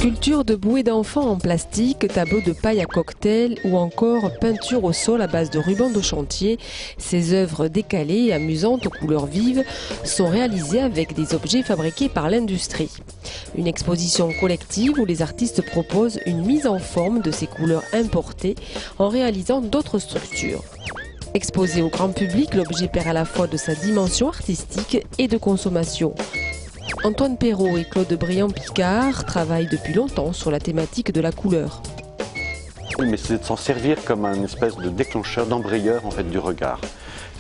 Sculpture de bouées d'enfants en plastique, tableaux de paille à cocktail ou encore peinture au sol à base de rubans de chantier, ces œuvres décalées et amusantes aux couleurs vives sont réalisées avec des objets fabriqués par l'industrie. Une exposition collective où les artistes proposent une mise en forme de ces couleurs importées en réalisant d'autres structures. Exposé au grand public, l'objet perd à la fois de sa dimension artistique et de consommation. Antoine Perrault et Claude Briand-Picard travaillent depuis longtemps sur la thématique de la couleur. Oui, mais c'est de s'en servir comme un espèce de déclencheur, d'embrayeur en fait, du regard.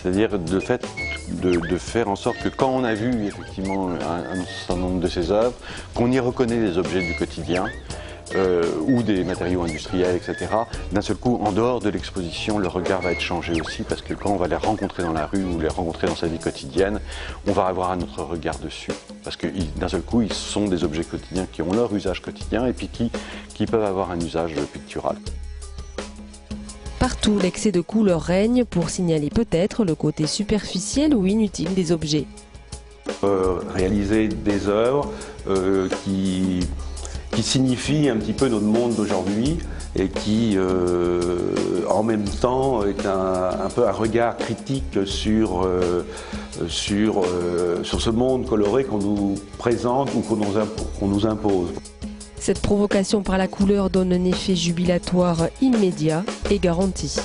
C'est-à-dire de faire en sorte que quand on a vu effectivement un certain nombre de ces œuvres, qu'on y reconnaît des objets du quotidien, ou des matériaux industriels, etc. D'un seul coup, en dehors de l'exposition, le regard va être changé aussi parce que quand on va les rencontrer dans la rue ou les rencontrer dans sa vie quotidienne, on va avoir un autre regard dessus. Parce que d'un seul coup, ils sont des objets quotidiens qui ont leur usage quotidien et puis qui peuvent avoir un usage pictural. Partout, l'excès de couleur règne pour signaler peut-être le côté superficiel ou inutile des objets. Réaliser des œuvres qui signifie un petit peu notre monde d'aujourd'hui et qui, en même temps, est un peu un regard critique sur ce monde coloré qu'on nous présente ou qu'on nous impose. Cette provocation par la couleur donne un effet jubilatoire immédiat et garanti.